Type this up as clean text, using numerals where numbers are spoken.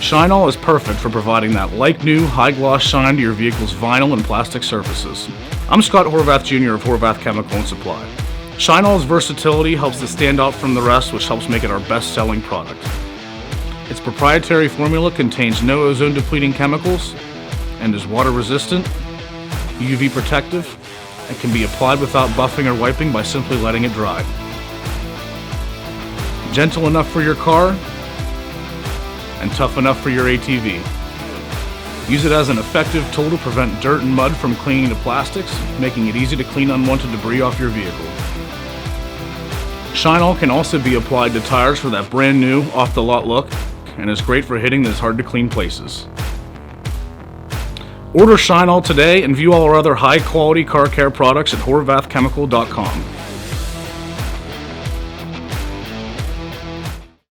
Shine All is perfect for providing that like-new, high-gloss shine to your vehicle's vinyl and plastic surfaces. I'm Scott Horvath Jr. of Horvath Chemical and Supply. Shine All's versatility helps it stand out from the rest, which helps make it our best-selling product. Its proprietary formula contains no ozone-depleting chemicals and is water-resistant, UV protective, and can be applied without buffing or wiping by simply letting it dry. Gentle enough for your car and tough enough for your ATV. Use it as an effective tool to prevent dirt and mud from clinging to plastics, making it easy to clean unwanted debris off your vehicle. Shine All can also be applied to tires for that brand new, off-the-lot look, and is great for hitting those hard-to-clean places. Order Shine All today and view all our other high-quality car care products at horvathchemical.com.